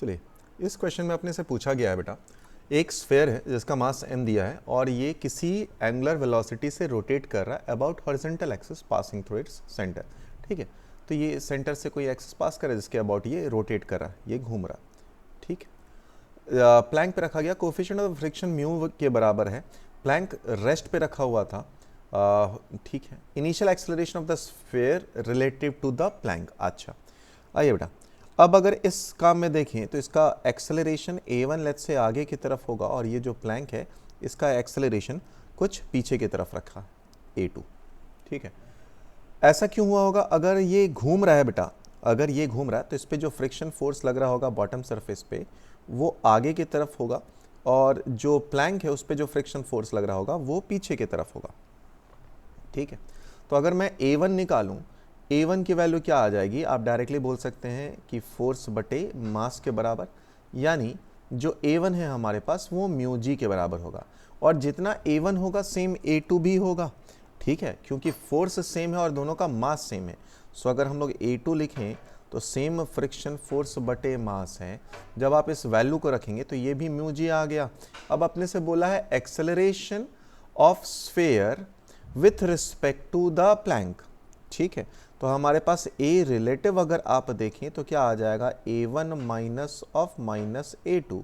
चलिए, इस क्वेश्चन में अपने से पूछा गया है बेटा, एक स्फेयर है जिसका मास m दिया है और ये किसी एंगुलर वेलोसिटी से रोटेट कर रहा है about horizontal axis passing through its centre. ठीक है, तो ये सेंटर से कोई एक्सिस पास करे जिसके अबाउट ये रोटेट कर रहा है, ये घूम रहा है। ठीक है, प्लैंक पे रखा गया, कोफिशिएंट ऑफ फ्रिक्शन म्यू के बराबर है। प्लैंक रेस्ट पे रखा हुआ था। ठीक है, initial acceleration of the sphere relative to the plank. अच्छा, आइए बेटा, अब अगर इस काम में देखें तो इसका एक्सेलरेशन a1 लेट्स से आगे की तरफ होगा और ये जो प्लैंक है इसका एक्सेलरेशन कुछ पीछे की तरफ रखा a2। ठीक है, ऐसा क्यों हुआ होगा? अगर ये घूम रहा है बेटा, अगर ये घूम रहा है तो इस पे जो फ्रिक्शन फोर्स लग रहा होगा बॉटम सरफेस पे वो आगे की तरफ होगा और जो प्लैंक है उस पे जो फ्रिक्शन फोर्स लग रहा होगा वो पीछे की तरफ होगा। ठीक है, तो अगर मैं a1 निकालूं, a1 की वैल्यू क्या आ जाएगी? आप डायरेक्टली बोल सकते हैं कि फोर्स बटे मास के बराबर, यानी जो a1 है हमारे पास वो म्यू जी के बराबर होगा और जितना a1 होगा सेम a2 भी होगा। ठीक है, क्योंकि फोर्स सेम है और दोनों का मास सेम है। सो अगर हम लोग a2 लिखें तो सेम फ्रिक्शन फोर्स बटे मास है। जब आप इस वैल्यू को रखेंगे तो ये भी म्यू जी आ गया। अब अपने से बोला है acceleration of sphere with respect to the plank. ठीक है, तो हमारे पास a रिलेटिव अगर आप देखें तो क्या आ जाएगा? a1 minus of minus a2,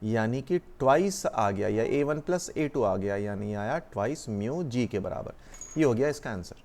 यानी कि ट्वाइस आ गया, या a1 प्लस a2 आ गया, यानी आया ट्वाइस म्यू जी के बराबर। ये हो गया इसका आंसर।